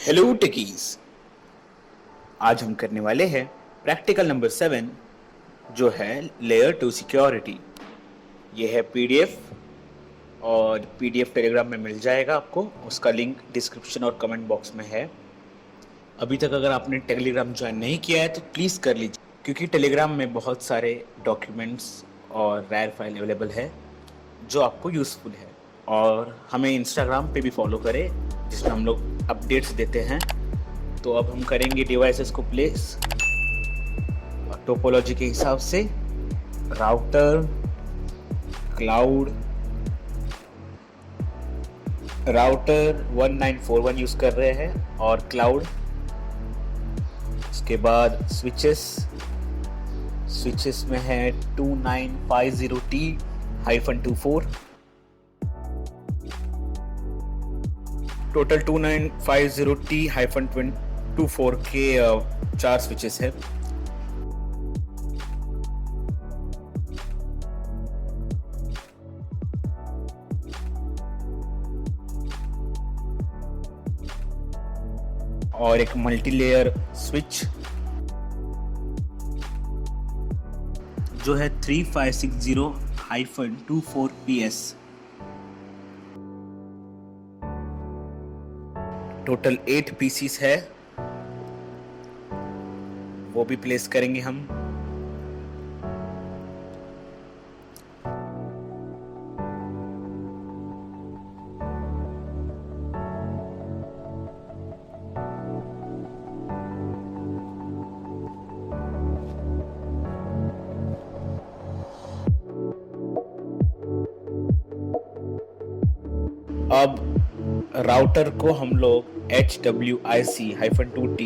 Hello techies. आज हम करने वाले हैं प्रैक्टिकल नंबर 7 जो है लेयर 2 सिक्योरिटी। ये है पीडीएफ और पीडीएफ टेलीग्राम में मिल जाएगा आपको। उसका लिंक डिस्क्रिप्शन और कमेंट बॉक्स में है। अभी तक अगर आपने टेलीग्राम ज्वाइन नहीं किया है तो प्लीज़ कर लीजिए, क्योंकि टेलीग्राम में बहुत सारे डॉक्यूमेंट्स और रैर फाइल अवेलेबल है जो आपको यूज़फुल है। और हमें इंस्टाग्राम पे भी फॉलो करें जिसमें हम लोग अपडेट्स देते हैं। तो अब हम करेंगे डिवाइसेस को प्लेस टोपोलॉजी के हिसाब से। राउटर, क्लाउड, राउटर 1941 यूज़ कर रहे हैं और क्लाउड। उसके बाद स्विचेस में है 2950T-24। टोटल 2950T-24 के 4 स्विचेस है। और एक मल्टी लेयर स्विच जो है 3560-24PS। टोटल 8 पीसीस है, वो भी प्लेस करेंगे हम। अब राउटर को हम लोग HWIC-2T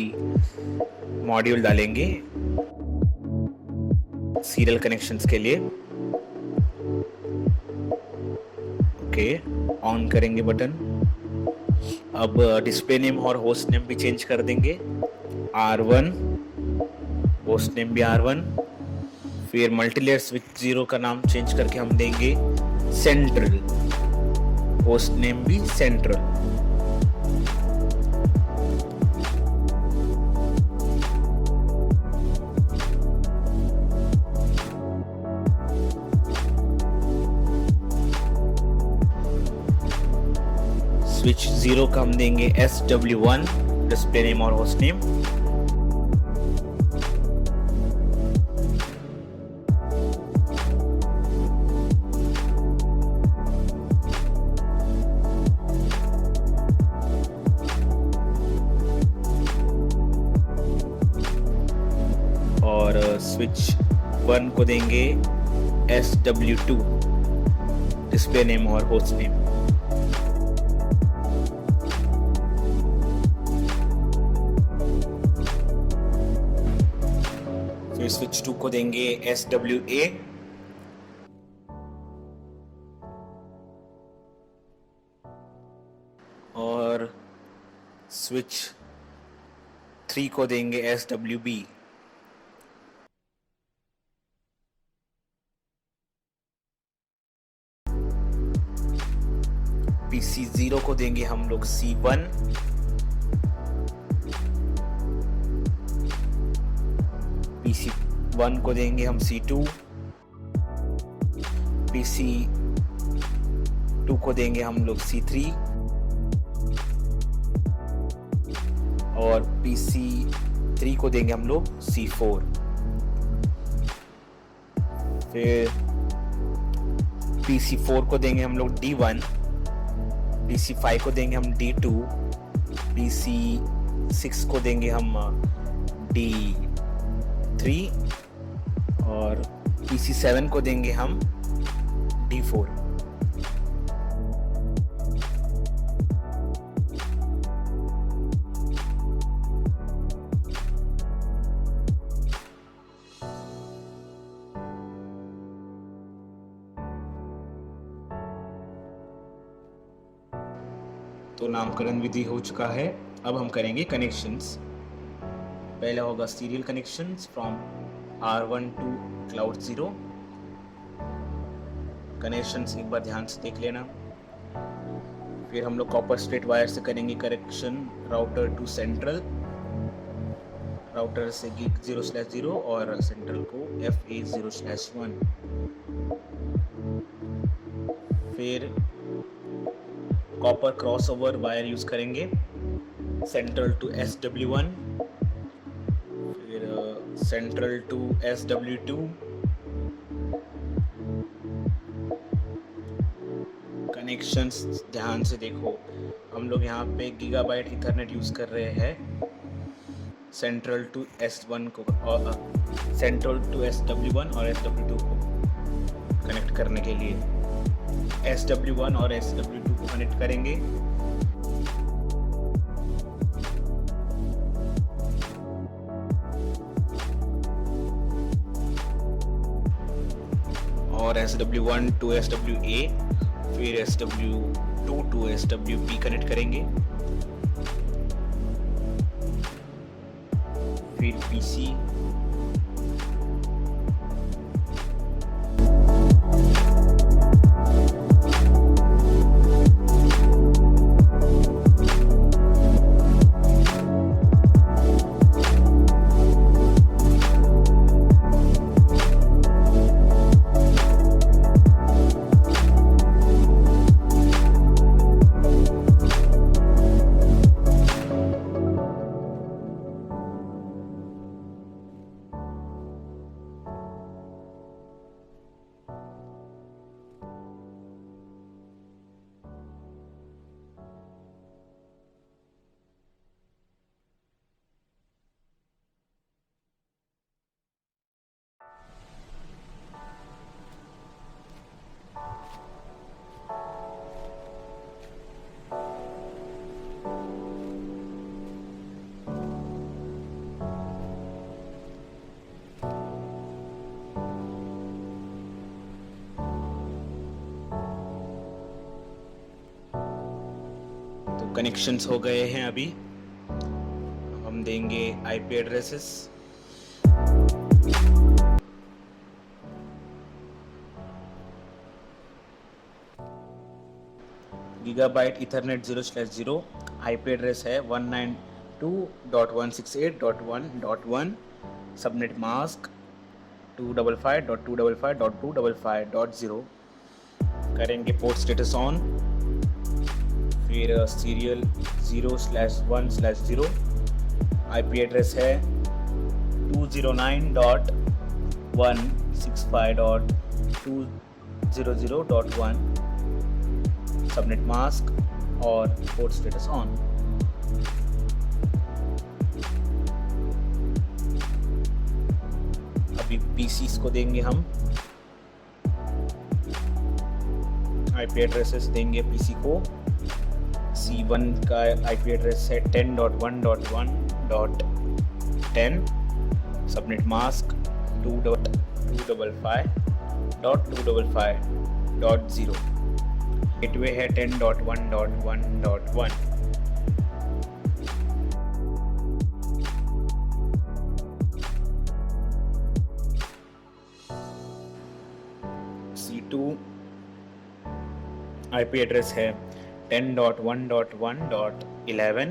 मॉड्यूल डालेंगे सीरियल कनेक्शंस के लिए। ओके, ऑन करेंगे बटन। अब डिस्प्ले नेम और होस्ट नेम भी चेंज कर देंगे। R1 होस्ट नेम भी R1। फिर मल्टीलेयर स्विच 0 का नाम चेंज करके हम देंगे सेंट्रल, होस्ट नेम भी सेंट्रल। स्विच 0 का हम देंगे SW1 डिस्प्ले नेम और होस्ट नेम। और स्विच 1 को देंगे SW2 डिस्प्ले नेम और होस्ट नेम। फिर स्विच 2 को देंगे SWA। और स्विच 3 को देंगे SWB। PC 0 को देंगे हम लोग C1। PC 1 को देंगे हम C2। PC 2 को देंगे हम लोग C3। और PC 3 को देंगे हम लोग C4। फिर PC 4 को देंगे हम लोग D1। PC 5 को देंगे हम D2। PC 6 को देंगे हम D3। और PC 7 को देंगे हम D4। तो नामकरण विधि हो चुका है। अब हम करेंगे कनेक्शंस। पहला होगा serial connections from R1 to cloud 0। Connections एक बार ध्यान से देख लेना। फिर हम लोग कॉपर स्ट्रेट वायर से करेंगे connection router to central, router से गीक 0/0 और सेंट्रल को FA 0/1। फिर कॉपर क्रॉसओवर वायर यूज करेंगे सेंट्रल टू SW1, फिर सेंट्रल टू SW2, कनेक्शंस ध्यान से देखो। हम लोग यहाँ पे गीगाबाइट इथरनेट यूज कर रहे हैं सेंट्रल टू S1 को और सेंट्रल टू SW1 और SW2 को कनेक्ट करने के लिए। SW1 और SW2 को कनेक्ट करेंगे। और SW1 टू SWA, फिर SW2 टू SWB कनेक्ट करेंगे। फिर PC, कनेक्शंस हो गए हैं। अभी हम देंगे IP addresses. Gigabyte Ethernet 0/0 IP address है 192.168.1.1, सबनेट मास्क 255.255.255.0। करेंगे पोर्ट स्टेटस ऑन, फिर सीरियल 0/1/0। IP एड्रेस है 209.165.200.1, सबनेट मास्क और पोर्ट स्टेटस ऑन। अभी PCs को देंगे हम IP एड्रेसेस देंगे PC को। C1 का IP एड्रेस है 10.1.1.10, सबनेट मास्क 2.255.255.0, गेटवे है 10.1.1.1। C2 IP एड्रेस है 10.1.1.11,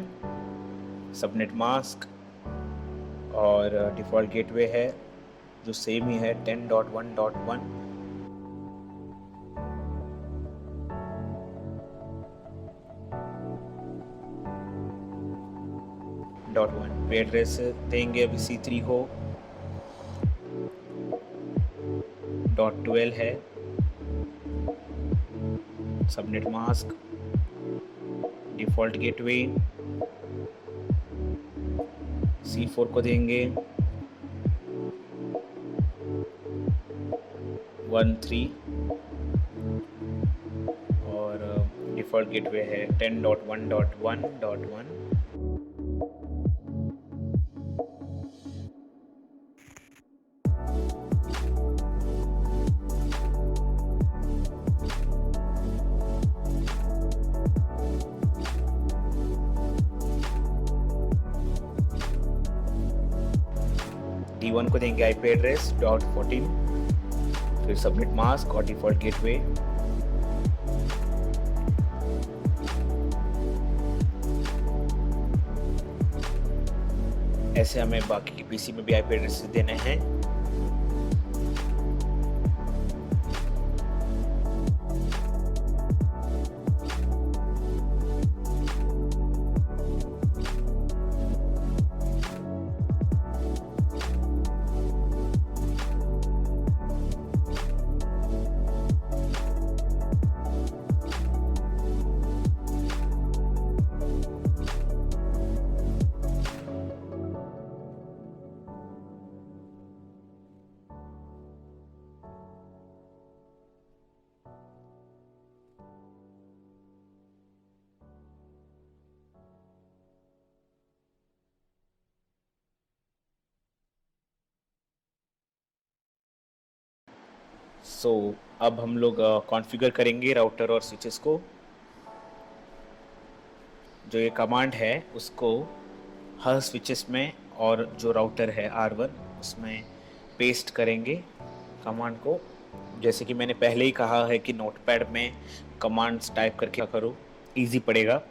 सबनेट मास्क और डिफ़ॉल्ट गेटवे है जो सेम ही है 10.1.1। .1 एड्रेस देंगे अभी C3 को। .12 है subnet mask, default gateway. C4 को देंगे 1.3 और डिफ़ॉल्ट गेटवे है 10.1.1.1। D1 को देंगे IP एड्रेस .14, फिर सबनेट मास्क और डिफ़ॉल्ट गेटवे। ऐसे हमें बाकी की पीसी में भी आईपी एड्रेस देने हैं। अब हम लोग कॉन्फ़िगर करेंगे राउटर और स्विचेस को। जो ये कमांड है उसको हर स्विचेस में और जो राउटर है R1 उसमें पेस्ट करेंगे कमांड को। जैसे कि मैंने पहले ही कहा है कि नोटपैड में कमांड्स टाइप करके करो, इजी पड़ेगा,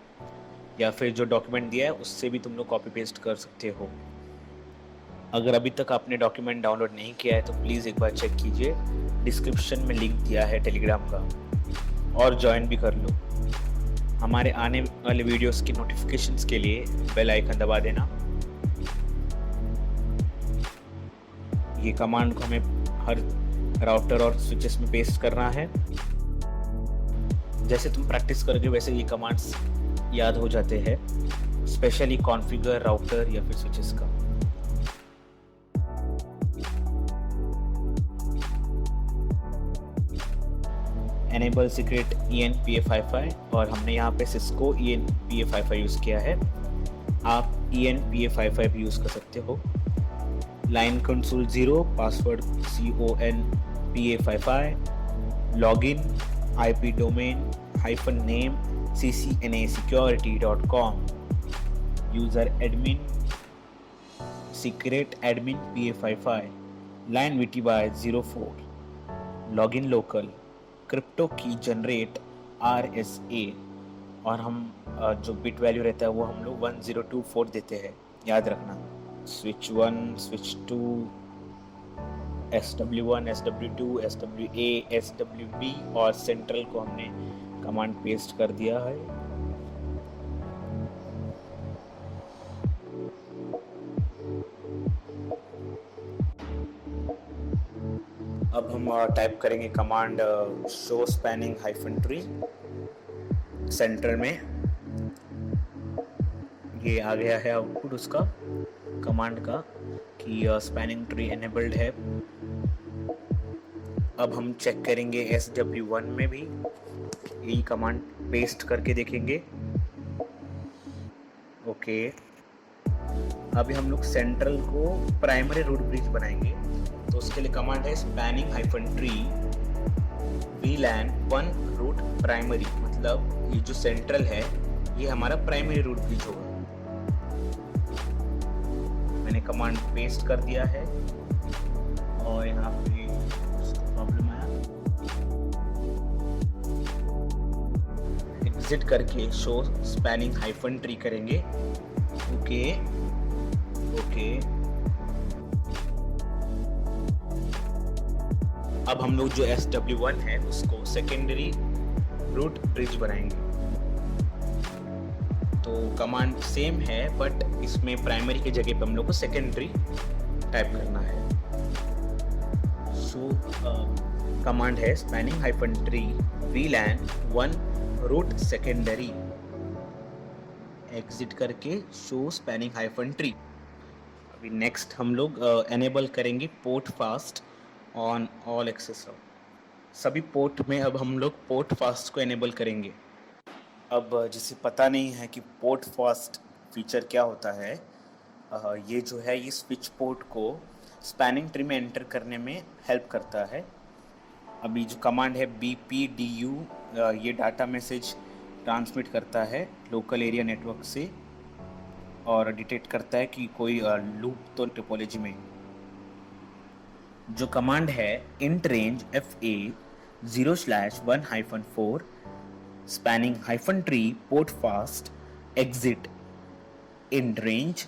या फिर जो डॉक्यूमेंट दिया है उससे भी तुम लोग कॉपी पेस्ट कर सकते हो। अगर अभी तक आपने डॉक्यूमेंट डाउनलोड नहीं किया है तो प्लीज़ एक बार चेक कीजिए, डिस्क्रिप्शन में लिंक दिया है टेलीग्राम का, और ज्वाइन भी कर लो। हमारे आने वाले वीडियोस की नोटिफिकेशंस के लिए बेल आइकन दबा देना। ये कमांड को हमें हर राउटर और स्विचेस में पेस्ट करना है। जैसे तुम प्रैक्टिस करोगे वैसे ये कमांड्स याद हो जाते हैं, स्पेशली कॉन्फ़िगर राउटर या फिर स्विचेस का। एनेबल सीक्रेट ENPA55, और हमने यहाँ पे सिस्को ENPA55 यूज़ किया है। आप ENPA55 यूज़ कर सकते हो। Line console 0, password CONPA55, login IP domain -name ccnasecurity.com, user admin secret admin PA55, line VTY 04, login local, crypto की जनरेट RSA, और हम जो बिट वैल्यू रहता है वो हम लोग 1024 देते हैं, याद रखना। Switch 1, switch 2, SW1, SW2, SWA, SWB और सेंट्रल को हमने कमांड पेस्ट कर दिया है। अब हम टाइप करेंगे command show spanning -tree centre में। ये आ गया है आउटपुट उसका कमांड का कि स्पैनिंग ट्री एनेबल्ड है। अब हम चेक करेंगे SW1 में भी यही कमांड पेस्ट करके देखेंगे। ओके, अभी हम लोग सेंट्रल को प्राइमरी रूट ब्रिज बनाएंगे, तो उसके लिए कमांड है spanning -tree VLAN 1 root primary, मतलब ये जो सेंट्रल है ये हमारा प्राइमरी रूट ब्रिज होगा। मैंने कमांड पेस्ट कर दिया है और यहाँ पे प्रॉब्लम आया, एग्जिट करके शो स्पैनिंग -tree करेंगे। ओके, अब हम लोग जो SW1 है उसको सेकेंडरी रूट ब्रिज बनाएंगे। तो कमांड सेम है बट इसमें प्राइमरी की जगह पे हम लोग को सेकेंडरी टाइप करना है। सो कमांड है spanning -tree VLAN 1 root secondary, exit करके शो स्पैनिंग -tree। अभी नेक्स्ट हम लोग एनेबल करेंगे port fast on all access. सभी पोर्ट में अब हम लोग पोर्ट फास्ट को एनेबल करेंगे। अब जिसे पता नहीं है कि पोर्ट फास्ट फीचर क्या होता है, ये जो है ये स्विच पोर्ट को स्पैनिंग ट्री में एंटर करने में हेल्प करता है। अभी जो कमांड है BPDU, ये डाटा मैसेज ट्रांसमिट करता है लोकल एरिया नेटवर्क से और डिटेक्ट करता है कि कोई लूप तो टोपोलॉजी में। जो कमांड है int range FA 0/1-4 spanning -tree port fast exit int range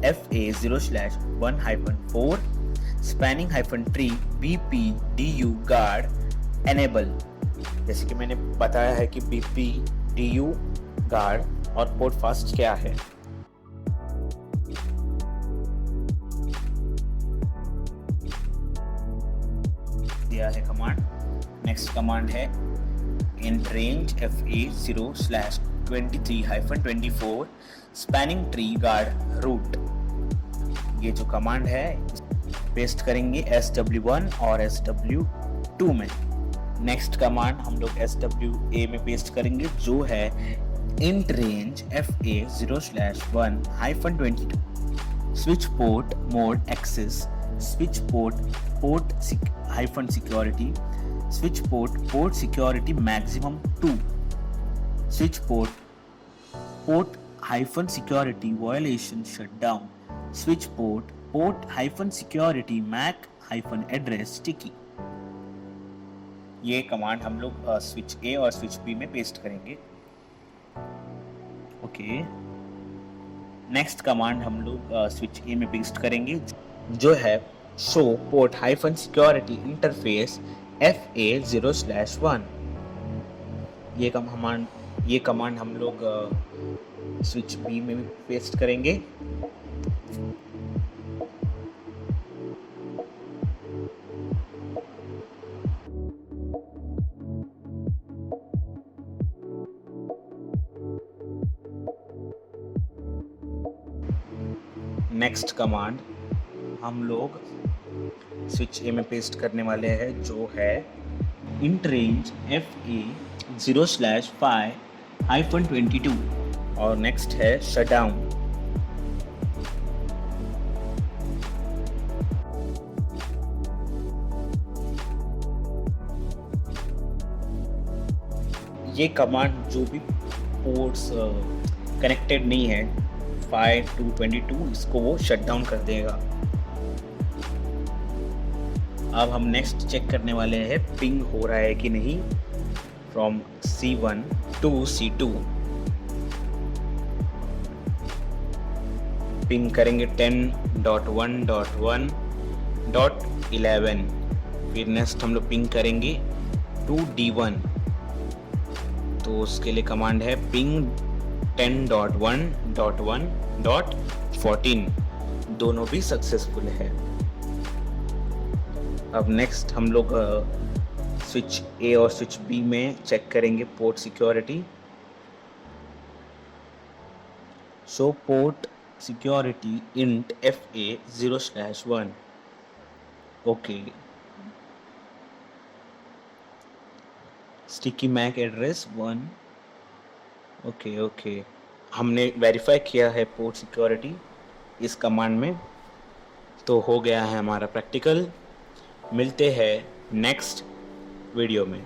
FA0/1-4 spanning-tree BPDU guard enable। जैसे कि मैंने बताया है कि BPDU गार्ड और पोर्ट फास्ट क्या है। दिया है कमांड। नेक्स्ट कमांड है int range FA0/23-24 spanning tree guard root। ये जो कमांड है पेस्ट करेंगे SW1 और SW2 में। नेक्स्ट कमांड हम लोग SWA में पेस्ट करेंगे जो है int range FA0/1-22 switch port mode access switch port -security switch port security maximum 2 switch port -security violation shutdown switch port -security MAC -address sticky। ये command हम लोग स्विच ए और स्विच बी में paste करेंगे। Okay, next command हम लोग switch ए में paste करेंगे जो है show port -security interface FA0/1। ये कमांड हम लोग स्विच बी में भी पेस्ट करेंगे। नेक्स्ट कमांड हम लोग स्विच ए में पेस्ट करने वाले हैं जो है int range FA0/5-22 और नेक्स्ट है शटडाउन। ये कमांड जो भी पोर्ट्स कनेक्टेड नहीं है 5 to 22 इसको वो शट डाउन कर देगा। अब हम नेक्स्ट चेक करने वाले हैं पिंग हो रहा है कि नहीं from C1 to C2। Ping करेंगे 10.1.1.11। फिर नेक्स्ट हम लोग पिंग करेंगे 2D1 तो उसके लिए कमांड है पिंग 10.1.1.14। दोनों भी सक्सेसफुल है। अब नेक्स्ट हम लोग स्विच ए और स्विच बी में चेक करेंगे port security. Show port security int FA0/1। Okay, sticky MAC address 1। Okay, हमने वेरीफाई किया है पोर्ट सिक्योरिटी इस कमांड में, तो हो गया है हमारा प्रैक्टिकल। मिलते हैं नेक्स्ट वीडियो में।